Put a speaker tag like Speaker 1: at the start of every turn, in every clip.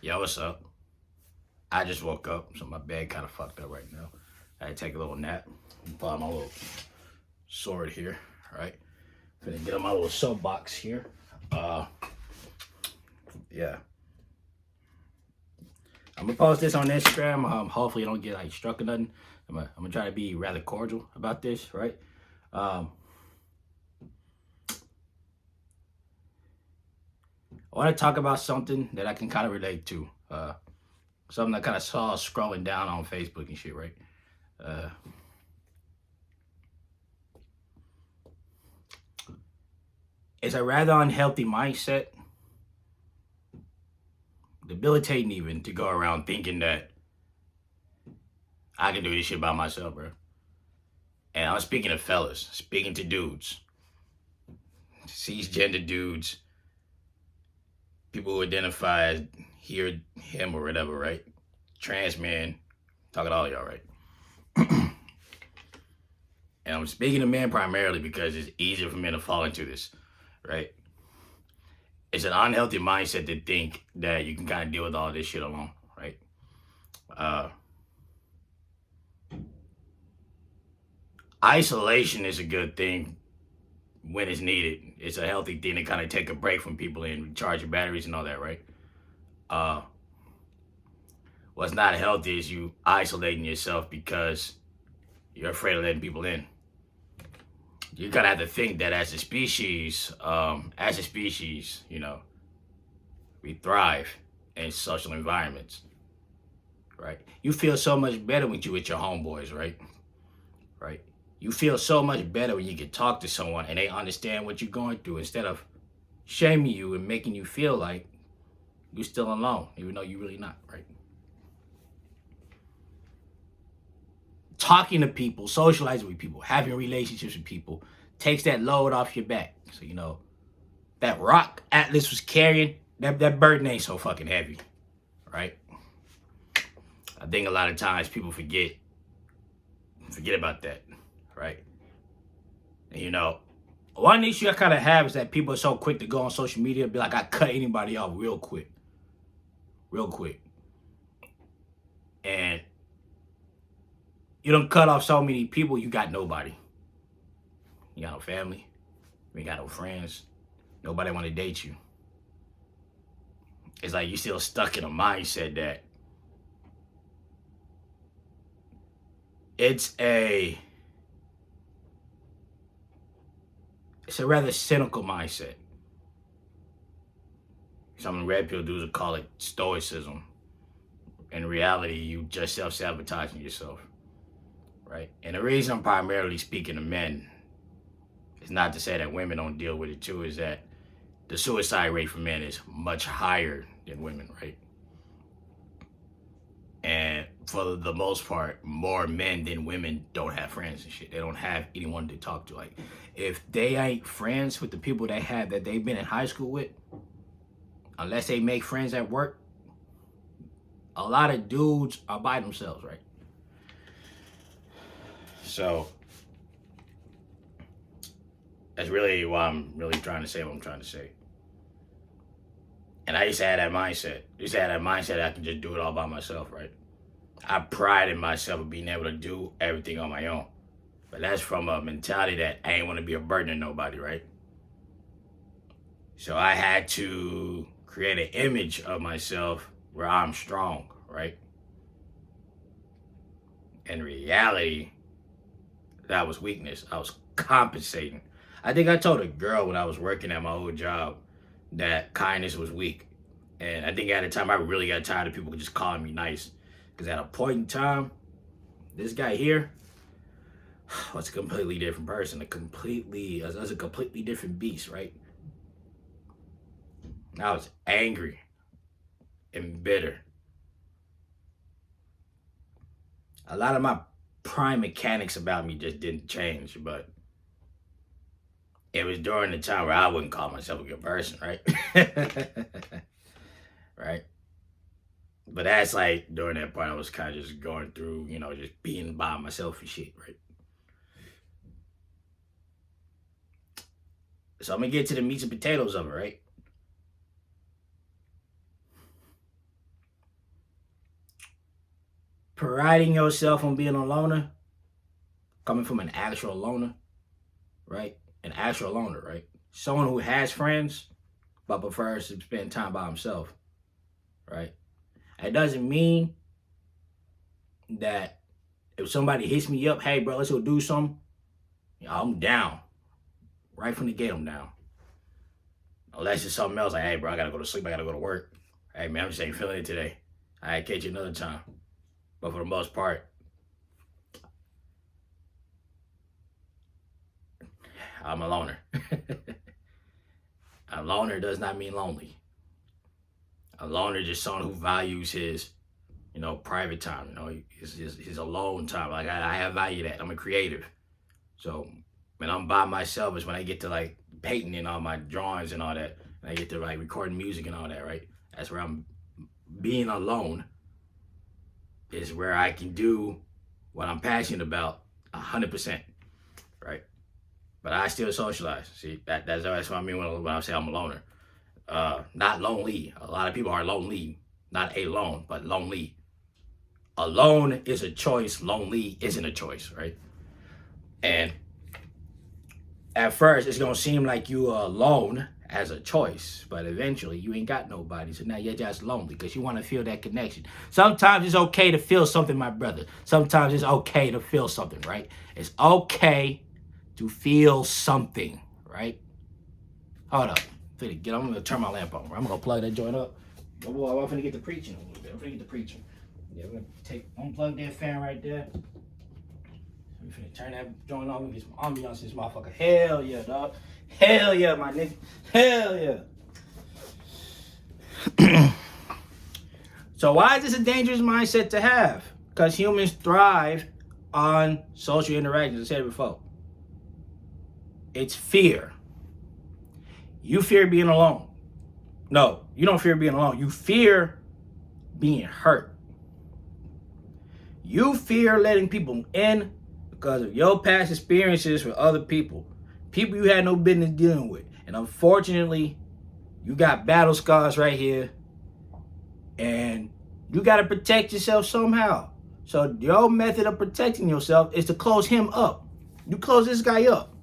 Speaker 1: Yo, what's up? I just woke up, so my bed kind of fucked up right now. I had to take a little nap. Pull out my little sword here, right? Gonna get on my little soapbox here. Uh, yeah. I'm gonna post this on Instagram. Hopefully, I don't get like struck or nothing. I'm gonna try to be rather cordial about this, right? Um, I want to talk about something that I can kind of relate to. Something I kind of saw scrolling down on Facebook and shit, right? Uh, it's a rather unhealthy mindset, debilitating even, to go around thinking that I can do this shit by myself, bro. And I'm speaking to fellas, speaking to dudes, cisgender dudes, people who identify as he or him or whatever, right? Trans men, talking to all y'all, right? And I'm speaking to men primarily because it's easier for men to fall into this, right? It's an unhealthy mindset to think that you can kind of deal with all this shit alone, right? Isolation is a good thing when it's needed. It's a healthy thing to kind of take a break from people and recharge your batteries and all that, right? What's not healthy is you isolating yourself because you're afraid of letting people in. You kind of have to think that as a species, you know, we thrive in social environments, right? You feel so much better when you with your homeboys, right? Right? You feel so much better when you can talk to someone and they understand what you're going through instead of shaming you and making you feel like you're still alone, even though you're really not, right? Talking to people, socializing with people, having relationships with people takes that load off your back. So, you know, that rock Atlas was carrying, that burden ain't so fucking heavy, right? I think a lot of times people forget about that, right? And, you know, one issue I kind of have is that people are so quick to go on social media and be like, I cut anybody off real quick. And you don't cut off so many people, you got nobody. You got no family. You ain't got no friends. Nobody want to date you. It's like you're still stuck in a mindset that it's a rather cynical mindset. Some red pill dudes would call it stoicism. In reality, you just self-sabotaging yourself, right? And the reason I'm primarily speaking to men is not to say that women don't deal with it too, is that the suicide rate for men is much higher than women, right? And for the most part, more men than women don't have friends and shit. They don't have anyone to talk to. Like, if they ain't friends with the people that they've been in high school with, unless they make friends at work, a lot of dudes are by themselves, right? So that's really why I'm really trying to say what I'm trying to say. And I used to have that mindset. That I can just do it all by myself, right? I pride in myself of being able to do everything on my own. But that's from a mentality that I ain't want to be a burden to nobody, right? So I had to create an image of myself where I'm strong, right? In reality, that was weakness. I was compensating. I think I told a girl when I was working at my old job that kindness was weak. And I think at the time I really got tired of people just calling me nice. Because at a point in time, this guy here was a completely different person. That's a completely different beast, right? I was angry and bitter. A lot of my prime mechanics about me just didn't change, but it was during the time where I wouldn't call myself a good person, right? Right? But that's like during that point I was kind of just going through, you know, just being by myself and shit, right? So I'm gonna get to the meats and potatoes of it, right? priding yourself on being a loner, coming from an actual loner, right? An actual loner, right? Someone who has friends but prefers to spend time by himself, right? It doesn't mean that if somebody hits me up, hey, bro, let's go do something, I'm down. Right from the gate, I'm down. Unless it's something else, like, hey, bro, I gotta go to sleep, I gotta go to work. Hey, man, I'm just ain't feeling it today. I catch you another time. But for the most part, I'm a loner. A loner does not mean lonely. A loner is just someone who values his, private time. His alone time. Like, I have value that. I'm a creative. So when I'm by myself is when I get to like painting and all my drawings and all that. And I get to like recording music and all that, right? That's where I'm being alone is where I can do what I'm passionate about 100%, right? But I still socialize. See, that's what I mean when I say I'm a loner. Not lonely. A lot of people are lonely. Not alone, but lonely. Alone is a choice. Lonely isn't a choice, right? And at first, it's going to seem like you are alone as a choice, but eventually you ain't got nobody. So now you're just lonely because you want to feel that connection. Sometimes it's okay to feel something, my brother. Sometimes it's okay to feel something, right? It's okay to feel something, right? Hold up. I'm going to turn my lamp on. I'm going to plug that joint up. I'm going to get to preaching a little bit. I'm going to get to preaching. Yeah, we're going to unplug that fan right there. I'm finna turn that joint on and get some ambiance in this motherfucker. Hell yeah, dog. Hell yeah, my nigga. Hell yeah. So why is this a dangerous mindset to have? Because humans thrive on social interactions. I said it before. It's fear. You fear being alone. No, you don't fear being alone. You fear being hurt. You fear letting people in because of your past experiences with other people. People you had no business dealing with. And unfortunately, you got battle scars right here. And you got to protect yourself somehow. So your method of protecting yourself is to close him up. You close this guy up.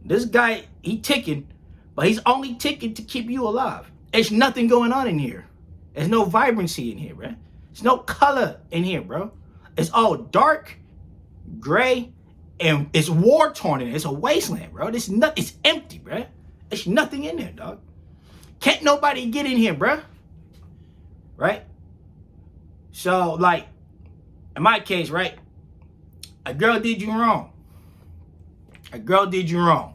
Speaker 1: This guy, he ticking, but he's only ticking to keep you alive. There's nothing going on in here. There's no vibrancy in here, bro. There's no color in here, bro. It's all dark, gray, and it's war-torn in it. It's a wasteland, bro. It's empty, bro. There's nothing in there, dog. Can't nobody get in here, bro. Right? So, like, in my case, right? A girl did you wrong. A girl did you wrong.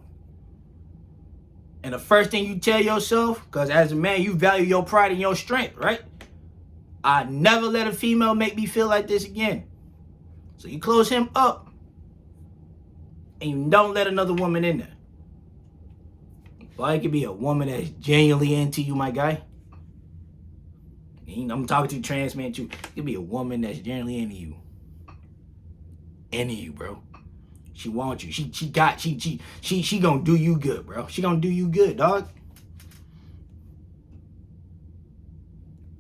Speaker 1: And the first thing you tell yourself, because as a man, you value your pride and your strength, right? I never let a female make me feel like this again. So you close him up and you don't let another woman in there. Well, it could be a woman that's genuinely into you, my guy. I'm talking to trans men too. It could be a woman that's genuinely into you. Into you, bro. She wants you. She gonna do you good, bro. She gonna do you good, dog.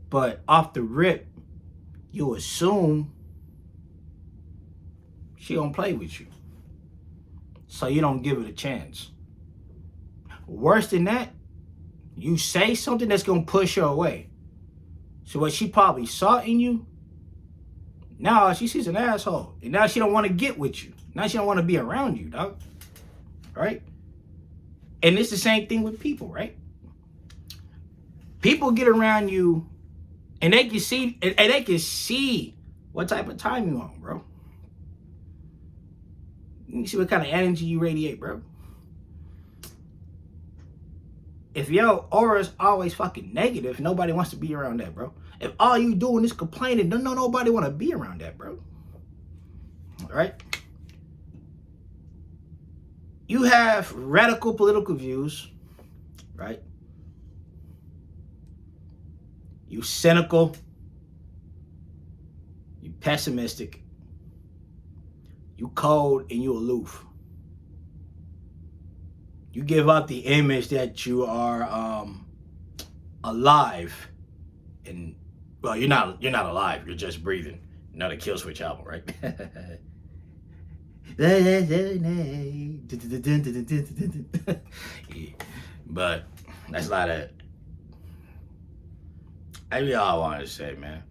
Speaker 1: But off the rip, you assume she gonna play with you. So you don't give it a chance. Worse than that, you say something that's gonna push her away. So what she probably saw in you, now she sees an asshole. And now she don't want to get with you. Now she don't want to be around you, dog. Right? And it's the same thing with people, right? People get around you and they can see what type of time you on, bro. You see what kind of energy you radiate, bro. If your aura is always fucking negative, nobody wants to be around that, bro. If all you doing is complaining, nobody want to be around that, bro. All right? You have radical political views, right? You cynical. You pessimistic. You cold and you aloof. You give out the image that you are alive, and well, you're not alive. You're just breathing. Another Kill Switch album, right? Yeah. But that's a lot of. That's all I wanted to say, man.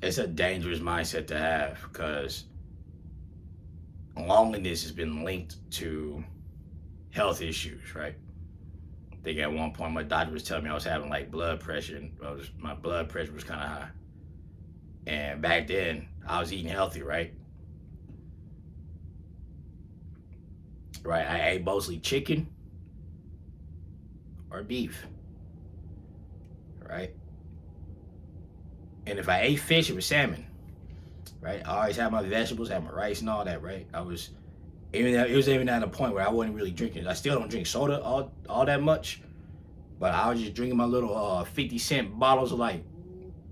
Speaker 1: It's a dangerous mindset to have because loneliness has been linked to health issues, right? I think at one point my doctor was telling me I was having like blood pressure, and my blood pressure was kind of high. And back then, I was eating healthy, right? Right, I ate mostly chicken or beef, right? And if I ate fish, it was salmon, right? I always had my vegetables, had my rice and all that, right? It was even at a point where I wasn't really drinking. I still don't drink soda all that much, but I was just drinking my little 50-cent bottles of my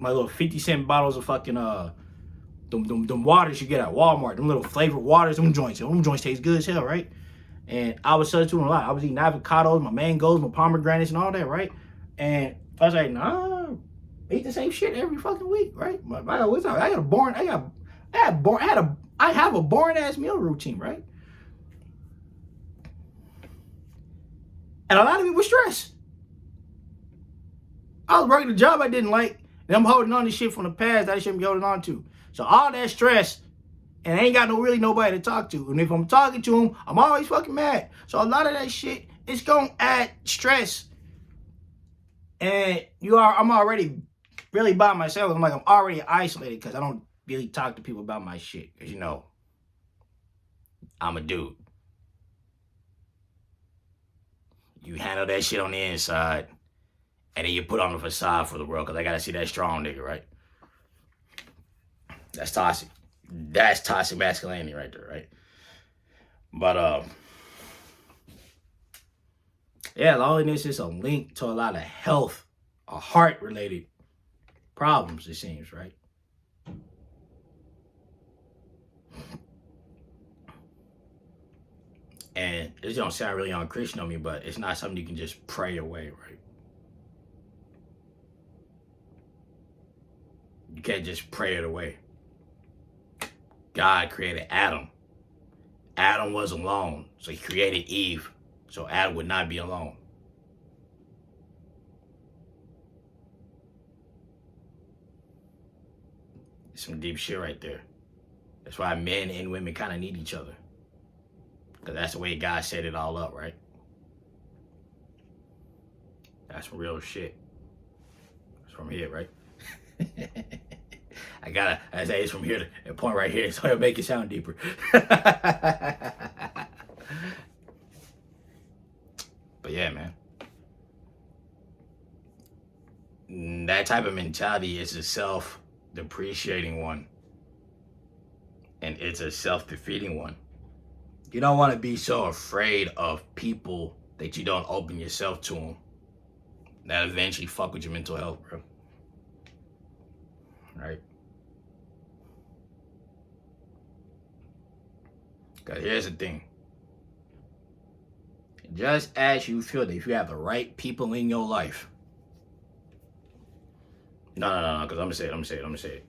Speaker 1: little 50-cent bottles of fucking them waters you get at Walmart, them little flavored waters, them joints taste good as hell, right? And I was substituting a lot. I was eating avocados, my mangoes, my pomegranates, and all that, right? And I was like, nah, eat the same shit every fucking week, right? I have a boring ass meal routine, right? And a lot of it was stress. I was working a job I didn't like, and I'm holding on to shit from the past that I shouldn't be holding on to. So all that stress, and I ain't got really nobody to talk to. And if I'm talking to them, I'm always fucking mad. So a lot of that shit, it's gonna add stress. And I'm already really by myself. I'm already isolated because I don't really talk to people about my shit. Because I'm a dude. You handle that shit on the inside, and then you put on the facade for the world because I gotta see that strong nigga, right? That's toxic. That's toxic masculinity right there, right? But yeah, loneliness is a link to a lot of health, heart-related problems, it seems, right? And this don't sound really unchristian on me, but it's not something you can just pray away, right? You can't just pray it away. God created Adam. Adam was alone, so he created Eve, so Adam would not be alone. Some deep shit right there. That's why men and women kind of need each other. Because that's the way God set it all up, right? That's some real shit. It's from here, right? I say it's from here to the point right here, so it'll make it sound deeper. But yeah, man. That type of mentality is a self-depreciating one. And it's a self-defeating one. You don't want to be so afraid of people that you don't open yourself to them. That eventually fuck with your mental health, bro. Right? Because here's the thing. Just as you feel that if you have the right people in your life. No, because I'm going to say it.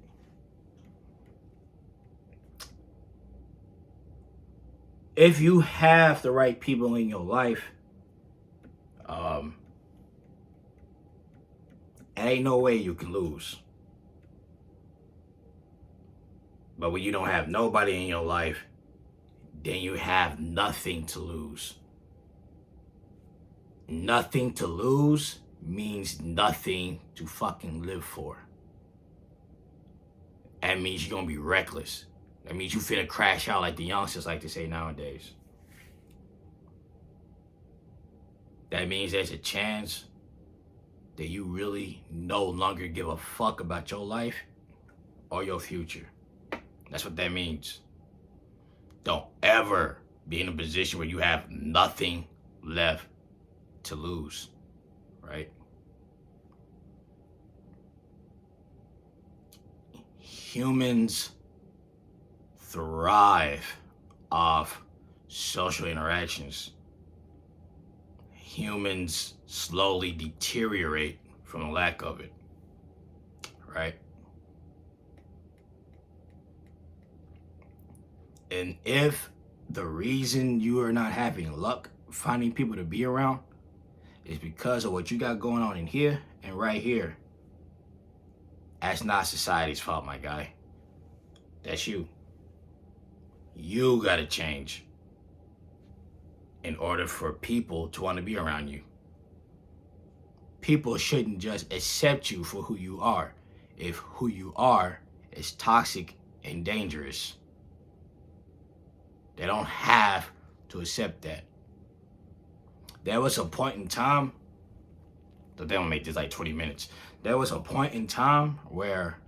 Speaker 1: If you have the right people in your life, ain't no way you can lose. But when you don't have nobody in your life, then you have nothing to lose. Nothing to lose means nothing to fucking live for. That means you're gonna be reckless. That means you finna crash out like the youngsters like to say nowadays. That means there's a chance that you really no longer give a fuck about your life or your future. That's what that means. Don't ever be in a position where you have nothing left to lose, right? Humans thrive off social interactions. Humans slowly deteriorate from the lack of it, right? And if the reason you are not having luck finding people to be around is because of what you got going on in here and right here, that's not society's fault, my guy. That's you. You gotta change in order for people to want to be around you. People shouldn't just accept you for who you are if who you are is toxic and dangerous. They don't have to accept that. There was a point in time, but they don't make this like 20 minutes. There was a point in time where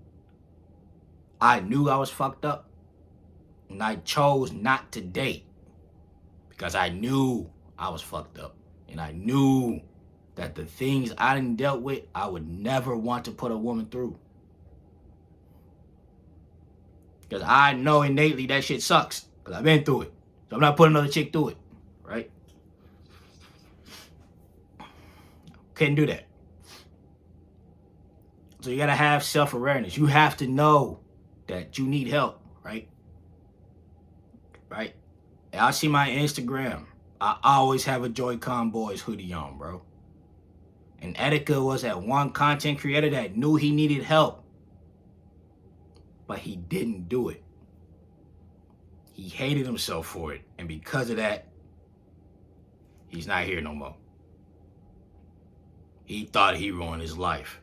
Speaker 1: I knew I was fucked up and I chose not to date because I knew I was fucked up and I knew that the things I done dealt with, I would never want to put a woman through. Because I know innately that shit sucks. Because I've been through it. So I'm not putting another chick through it. Right? Couldn't do that. So you got to have self-awareness. You have to know that you need help. Right? Right? Y'all see my Instagram. I always have a Joy-Con Boys hoodie on, bro. And Etika was that one content creator that knew he needed help. But he didn't do it. He hated himself for it. And because of that, he's not here no more. He thought he ruined his life.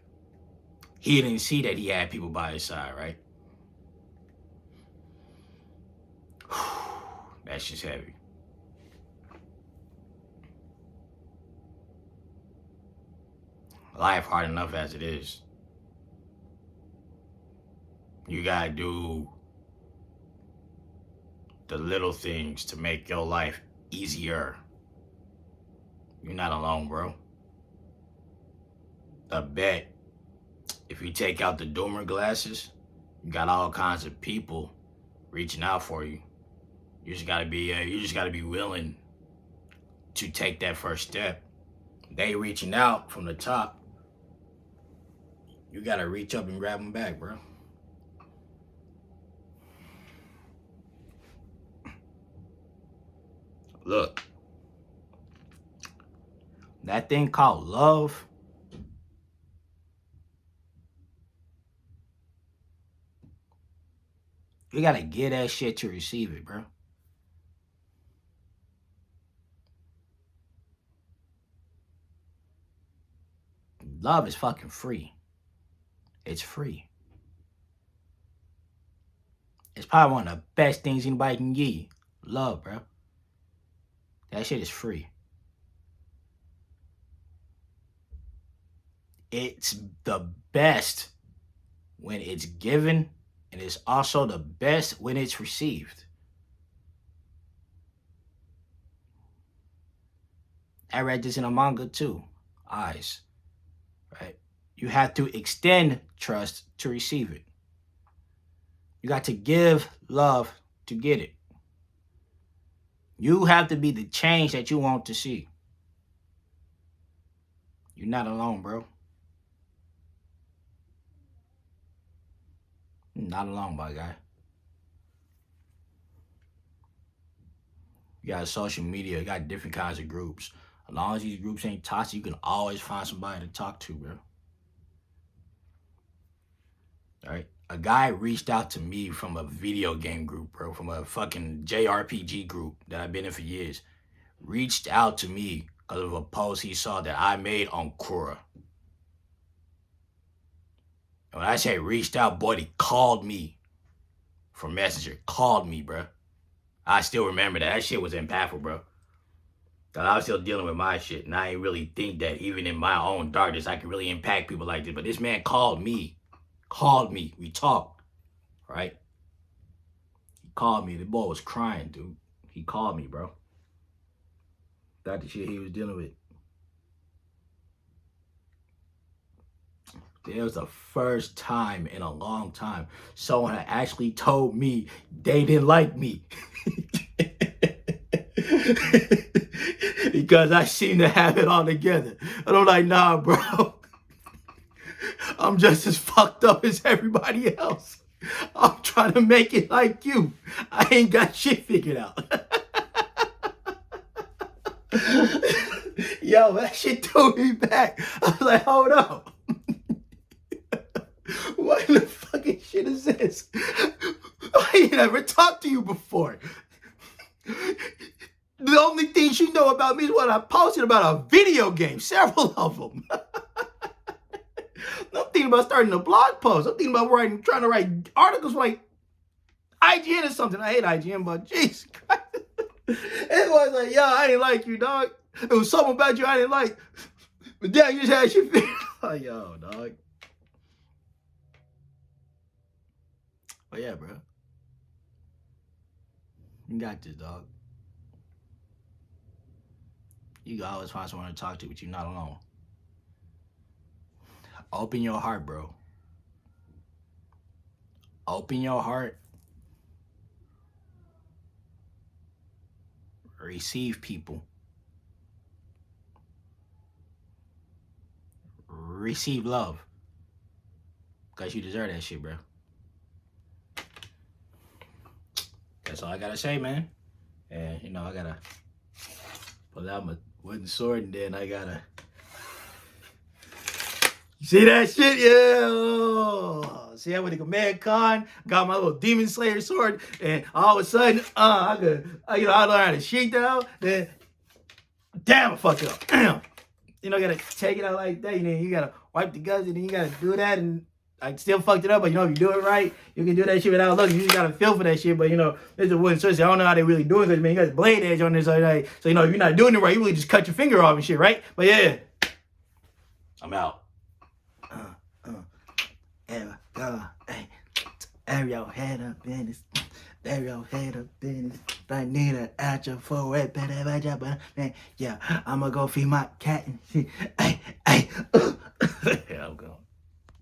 Speaker 1: He didn't see that he had people by his side, right? That's just heavy. Life hard enough as it is. You gotta do the little things to make your life easier. You're not alone, bro. I bet if you take out the doomer glasses, you got all kinds of people reaching out for you. You just gotta be willing to take that first step. They reaching out from the top. You gotta reach up and grab them back, bro. Look, that thing called love, you gotta get that shit to receive it, bro. Love is fucking free. It's free. It's probably one of the best things anybody can give you. Love, bro. That shit is free. It's the best when it's given, and it's also the best when it's received. I read this in a manga too. Eyes. Right? You have to extend trust to receive it. You got to give love to get it. You have to be the change that you want to see. You're not alone, bro. You're not alone, my guy. You got social media, you got different kinds of groups. As long as these groups ain't toxic, you can always find somebody to talk to, bro. All right? A guy reached out to me from a video game group, bro, from a fucking JRPG group that I've been in for years. Reached out to me because of a post he saw that I made on Quora. And when I say reached out, boy, he called me from Messenger. Called me, bro. I still remember that. That shit was impactful, bro. Cause I was still dealing with my shit, and I ain't really think that even in my own darkness, I could really impact people like this. But this man called me. We talked, right? He called me. The boy was crying, dude. He called me, bro. That's the shit he was dealing with. It was the first time in a long time someone had actually told me they didn't like me. Because I seem to have it all together. And I'm like, nah, bro. I'm just as fucked up as everybody else. I'm trying to make it like you. I ain't got shit figured out. Yo, that shit threw me back. I was like, hold up. What the fucking shit is this? I ain't never talked to you before. The only things you know about me is what I posted about a video game, several of them. I'm thinking about starting a blog post. I'm thinking about trying to write articles for like IGN or something. I hate IGN, but jeez Christ. It was like, yo, I didn't like you, dog. There was something about you I didn't like. But damn, you just had shit figured out. Like, yo, dog. But yeah, bro. You got this, dog. You can always find someone to talk to, but you're not alone. Open your heart, bro. Open your heart. Receive people. Receive love. Because you deserve that shit, bro. That's all I gotta say, man. And, you know, I gotta pull out my wooden sword and then I gotta... You see that shit? Yeah. See, I went to Command Con, got my little Demon Slayer sword, and all of a sudden, I learned how to shoot down. Then, damn, I fucked it up. Damn. You know, you gotta take it out like that, and then you gotta wipe the guts, and then you gotta do that, and I still fucked it up, but you know, if you do it right, you can do that shit without looking. You just gotta feel for that shit, but you know, there's a wooden sword. I don't know how they really do it, because, man, you got the blade edge on this, so you know, if you're not doing it right, you really just cut your finger off and shit, right? But yeah, I'm out. Have your head up in this. Have your head up in this. I need an answer for it. Man, yeah, I'ma go feed my cat and shit. Hey. Yeah, I'm going.